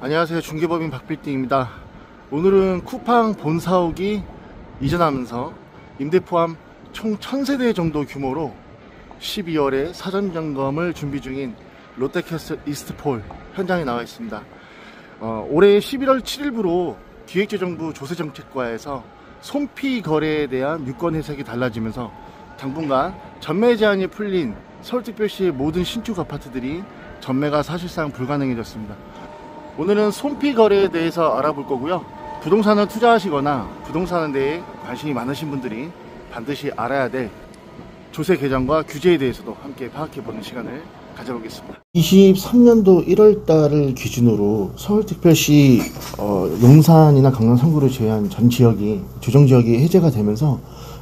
안녕하세요. 중개법인 박빌딩입니다. 오늘은 쿠팡 본사옥이 이전하면서 임대 포함 총 1000세대 정도 규모로 12월에 사전점검을 준비 중인 롯데캐슬 이스트폴 현장에 나와 있습니다. 올해 11월 7일부로 기획재정부 조세정책과에서 손피 거래에 대한 유권 해석이 달라지면서 당분간 전매 제한이 풀린 서울특별시의 모든 신축 아파트들이 전매가 사실상 불가능해졌습니다. 오늘은 손피 거래에 대해서 알아볼 거고요. 부동산을 투자하시거나 부동산에 대해 관심이 많으신 분들이 반드시 알아야 될 조세 개정과 규제에 대해서도 함께 파악해보는 시간을 가져보겠습니다. 23년도 1월달을 기준으로 서울특별시 용산이나 강남 3구를 제외한 전 지역이 조정지역이 해제가 되면서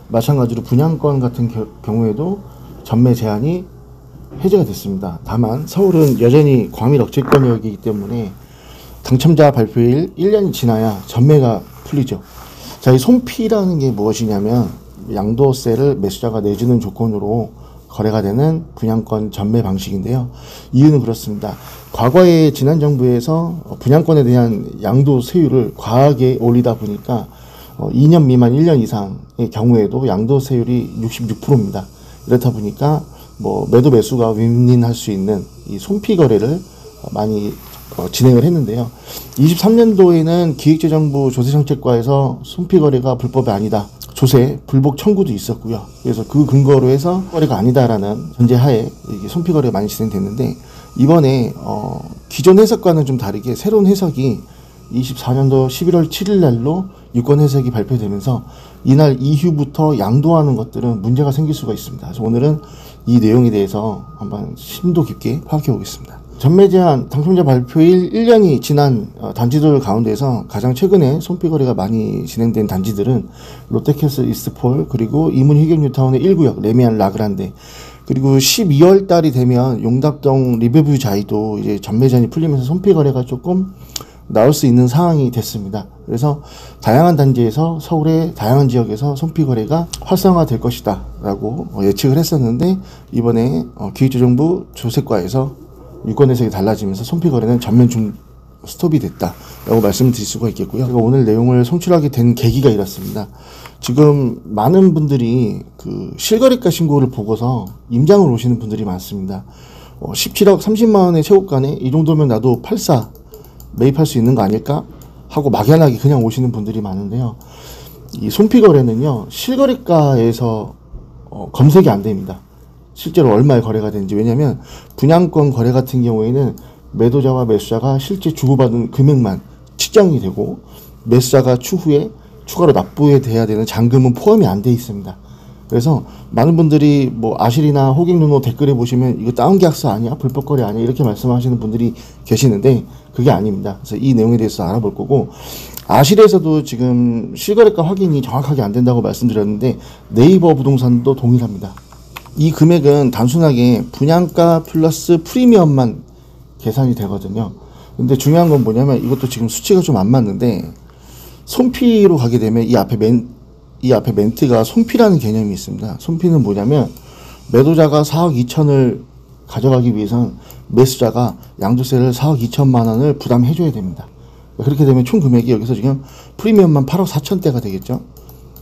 마찬가지로 분양권 같은 경우에도 전매 제한이 해제가 됐습니다. 다만 서울은 여전히 과밀 억제권이기 때문에 당첨자 발표일 1년이 지나야 전매가 풀리죠. 자, 이 손피라는 게 무엇이냐면 양도세를 매수자가 내주는 조건으로 거래가 되는 분양권 전매 방식인데요. 이유는 그렇습니다. 과거에 지난 정부에서 분양권에 대한 양도세율을 과하게 올리다 보니까 2년 미만 1년 이상의 경우에도 양도세율이 66%입니다. 이렇다 보니까 매도 매수가 윈윈할 수 있는 이 손피 거래를 많이 진행을 했는데요. 23년도에는 기획재정부 조세정책과에서 손피 거래가 불법이 아니다, 조세 불복 청구도 있었고요. 그래서 그 근거로 해서 거래가 아니다라는 전제하에 손피 거래가 많이 진행됐는데, 이번에 기존 해석과는 좀 다르게 새로운 해석이 24년도 11월 7일 날로 유권 해석이 발표되면서 이날 이후부터 양도하는 것들은 문제가 생길 수가 있습니다. 그래서 오늘은 이 내용에 대해서 한번 심도 깊게 파악해 보겠습니다. 전매 제한 당첨자 발표일 1년이 지난 단지들 가운데서 가장 최근에 손피 거래가 많이 진행된 단지들은 롯데캐슬 이스트폴, 그리고 이문 희경뉴타운의 1구역 레미안 라그란데, 그리고 12월 달이 되면 용답동 리베뷰 자이도 이제 전매 제한이 풀리면서 손피 거래가 조금 나올 수 있는 상황이 됐습니다. 그래서 다양한 단지에서 서울의 다양한 지역에서 손피 거래가 활성화될 것이다 라고 예측을 했었는데, 이번에 기획재정부 조세과에서 유권 해석이 달라지면서 손피 거래는 전면 스톱이 됐다 라고 말씀드릴 수가 있겠고요. 제가 오늘 내용을 송출하게 된 계기가 이렇습니다. 지금 많은 분들이 그 실거래가 신고를 보고서 임장을 오시는 분들이 많습니다. 17억 30만원의 최고가네, 이 정도면 나도 84 매입할 수 있는 거 아닐까 하고 막연하게 그냥 오시는 분들이 많은데요. 이 손피 거래는요, 실거래가에서 검색이 안 됩니다. 실제로 얼마에 거래가 되는지. 왜냐하면 분양권 거래 같은 경우에는 매도자와 매수자가 실제 주고받은 금액만 측정이 되고, 매수자가 추후에 추가로 납부해야 되는 잔금은 포함이 안 돼 있습니다. 그래서 많은 분들이 아실이나 호갱노노 댓글에 보시면 이거 다운계약서 아니야? 불법 거래 아니야? 이렇게 말씀하시는 분들이 계시는데 그게 아닙니다. 그래서 이 내용에 대해서 알아볼 거고, 아실에서도 지금 실거래가 확인이 정확하게 안 된다고 말씀드렸는데 네이버 부동산도 동일합니다. 이 금액은 단순하게 분양가 플러스 프리미엄만 계산이 되거든요. 근데 중요한 건 뭐냐면 이것도 지금 수치가 좀 안 맞는데, 손피로 가게 되면 이 앞에 멘트가 손피라는 개념이 있습니다. 손피는 뭐냐면 매도자가 4억 2천을 가져가기 위해서는 매수자가 양도세를 4억 2천만 원을 부담해 줘야 됩니다. 그렇게 되면 총 금액이 여기서 지금 프리미엄만 8억 4천대가 되겠죠.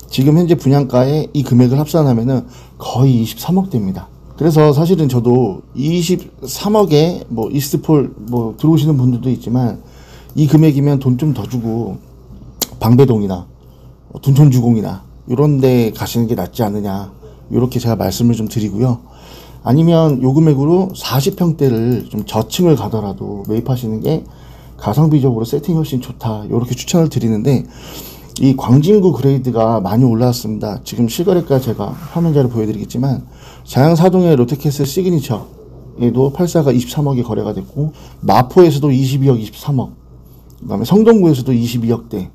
지금 현재 분양가에 이 금액을 합산하면은 거의 23억대입니다. 그래서 사실은 저도 23억에 이스트폴 들어오시는 분들도 있지만, 이 금액이면 돈 좀 더 주고 방배동이나 둔촌주공이나 이런 데 가시는 게 낫지 않느냐, 이렇게 제가 말씀을 좀 드리고요. 아니면 요 금액으로 40평대를 좀 저층을 가더라도 매입하시는 게 가성비적으로 세팅이 훨씬 좋다, 이렇게 추천을 드리는데, 이 광진구 그레이드가 많이 올라왔습니다. 지금 실거래가 제가 화면자를 보여드리겠지만, 자양사동의 롯데캐슬 시그니처에도 84가 23억에 거래가 됐고, 마포에서도 22억 23억, 그 다음에 성동구에서도 22억대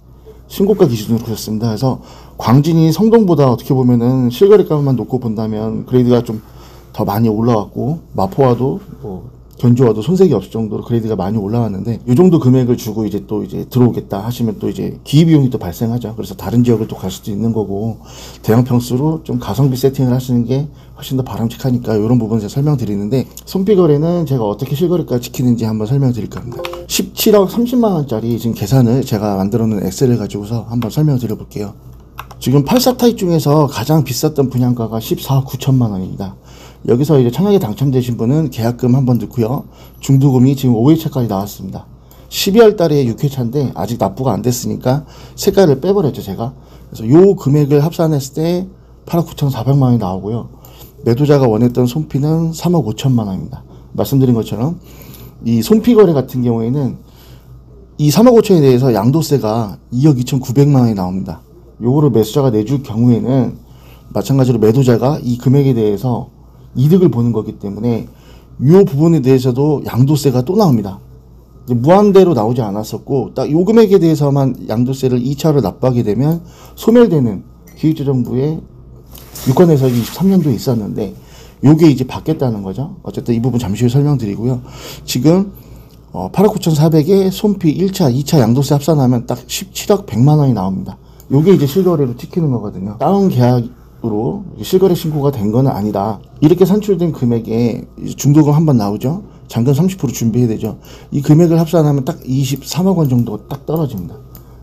신고가 기준으로 그렇습니다. 그래서 광진이 성동보다 어떻게 보면은 실거래가만 놓고 본다면 그레이드가 좀 더 많이 올라왔고, 마포와도 견주어도 손색이 없을 정도로 그레이드가 많이 올라왔는데, 이 정도 금액을 주고 이제 또 이제 들어오겠다 하시면 또 이제 기기비용이 또 발생하죠. 그래서 다른 지역을 또 갈 수도 있는 거고, 대형 평수로 좀 가성비 세팅을 하시는 게 훨씬 더 바람직하니까 이런 부분 제가 설명드리는데, 손피 거래는 제가 어떻게 실거래가 지키는지 한번 설명드릴까 합니다. 17억 30만원짜리 지금 계산을 제가 만들어 놓은 엑셀을 가지고서 한번 설명드려 볼게요. 지금 84 타입 중에서 가장 비쌌던 분양가가 14억 9천만원입니다. 여기서 이제 청약에 당첨되신 분은 계약금 한번 넣고요. 중도금이 지금 5회차까지 나왔습니다. 12월 달에 6회차인데 아직 납부가 안 됐으니까 세가를 빼버렸죠, 제가. 그래서 요 금액을 합산했을 때 8억 9,400만원이 나오고요. 매도자가 원했던 손피는 3억 5천만원입니다. 말씀드린 것처럼 이 손피 거래 같은 경우에는 이 3억 5천에 대해서 양도세가 2억 2,900만원이 나옵니다. 요거를 매수자가 내줄 경우에는 마찬가지로 매도자가 이 금액에 대해서 이득을 보는 거기 때문에 이 부분에 대해서도 양도세가 또 나옵니다. 무한대로 나오지 않았었고, 딱 요 금액에 대해서만 양도세를 2차로 납부하게 되면 소멸되는 기획재정부의 유권에서 23년도에 있었는데, 요게 이제 바뀌었다는 거죠. 어쨌든 이 부분 잠시 후에 설명드리고요. 지금 8억 9,400에 손피 1차, 2차 양도세 합산하면 딱 17억 100만원이 나옵니다. 요게 이제 실거래로 찍히는 거거든요. 다운 계약으로 실거래 신고가 된 건 아니다. 이렇게 산출된 금액에 중도금 한번 나오죠. 잔금 30% 준비해야 되죠. 이 금액을 합산하면 딱 23억 원 정도 딱 떨어집니다.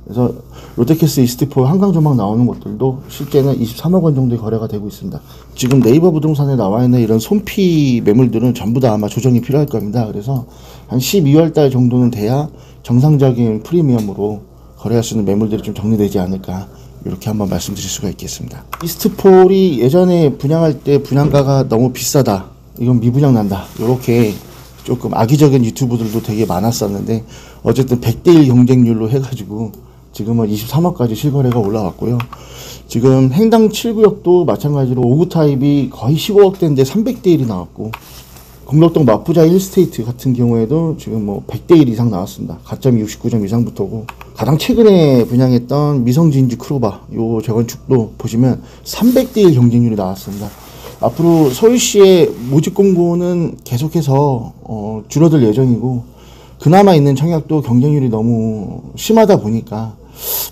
그래서 롯데캐슬 이스트4 한강조망 나오는 것들도 실제는 23억 원 정도의 거래가 되고 있습니다. 지금 네이버 부동산에 나와 있는 이런 손피 매물들은 전부 다 아마 조정이 필요할 겁니다. 그래서 한 12월 달 정도는 돼야 정상적인 프리미엄으로 거래할 수 있는 매물들이 좀 정리되지 않을까, 이렇게 한번 말씀드릴 수가 있겠습니다. 이스트4이 예전에 분양할 때 분양가가 너무 비싸다, 이건 미분양 난다, 이렇게 조금 악의적인 유튜브들도 되게 많았었는데, 어쨌든 100대1 경쟁률로 해가지고 지금은 23억까지 실거래가 올라왔고요. 지금 행당 7구역도 마찬가지로 5구 타입이 거의 15억대인데 300대1이 나왔고, 공덕동 마푸자 1스테이트 같은 경우에도 지금 뭐 100대1 이상 나왔습니다. 가점이 69점 이상부터고, 가장 최근에 분양했던 미성진지 크로바 요 재건축도 보시면 300대1 경쟁률이 나왔습니다. 앞으로 서울시의 모집 공고는 계속해서 줄어들 예정이고, 그나마 있는 청약도 경쟁률이 너무 심하다 보니까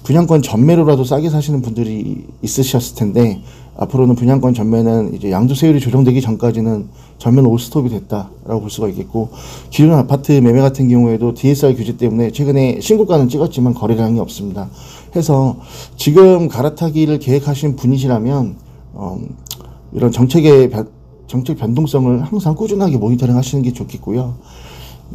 분양권 전매로라도 싸게 사시는 분들이 있으셨을 텐데, 앞으로는 분양권 전매는 이제 양도세율이 조정되기 전까지는 전면 올스톱이 됐다라고 볼 수가 있겠고, 기존 아파트 매매 같은 경우에도 DSR 규제 때문에 최근에 신고가는 찍었지만 거래량이 없습니다. 해서 지금 갈아타기를 계획하신 분이시라면 이런 정책 변동성을 항상 꾸준하게 모니터링 하시는 게 좋겠고요.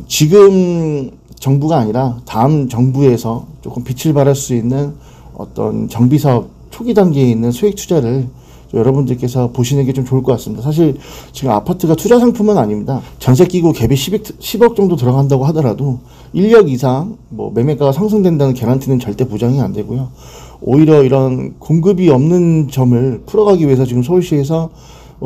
지금 정부가 아니라 다음 정부에서 조금 빛을 발할 수 있는 어떤 정비사업 초기 단계에 있는 수익 투자를 여러분들께서 보시는 게 좀 좋을 것 같습니다. 사실 지금 아파트가 투자 상품은 아닙니다. 전세 끼고 갭이 10억 정도 들어간다고 하더라도 1억 이상 뭐 매매가가 상승된다는 개런티는 절대 보장이 안 되고요. 오히려 이런 공급이 없는 점을 풀어가기 위해서 지금 서울시에서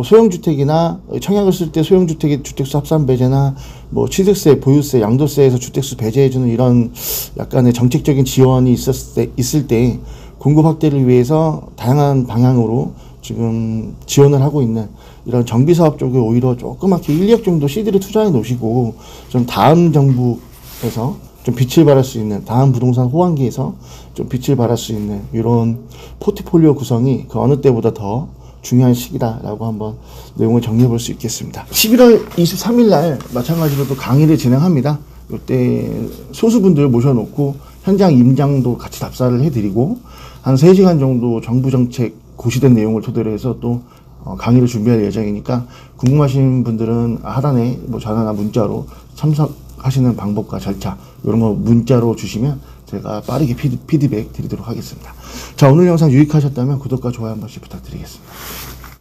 소형주택이나 청약을 쓸 때 소형주택의 주택수 합산 배제나 뭐 취득세, 보유세, 양도세에서 주택수 배제해주는 이런 약간의 정책적인 지원이 있을 때 공급 확대를 위해서 다양한 방향으로 지금 지원을 하고 있는 이런 정비사업 쪽에 오히려 조그맣게 1, 2억 정도 CD를 투자해 놓으시고, 좀 다음 정부에서 좀 빛을 발할 수 있는, 다음 부동산 호황기에서 좀 빛을 발할 수 있는 이런 포트폴리오 구성이 그 어느 때보다 더 중요한 시기다라고 한번 내용을 정리해 볼 수 있겠습니다. 11월 23일 날 마찬가지로 또 강의를 진행합니다. 이때 소수분들 모셔놓고 현장 임장도 같이 답사를 해드리고, 한 3시간 정도 정부 정책 고시된 내용을 토대로 해서 또 강의를 준비할 예정이니까, 궁금하신 분들은 하단에 뭐 전화나 문자로 참석하시는 방법과 절차 이런 거 문자로 주시면 제가 빠르게 피드백 드리도록 하겠습니다. 자, 오늘 영상 유익하셨다면 구독과 좋아요 한 번씩 부탁드리겠습니다.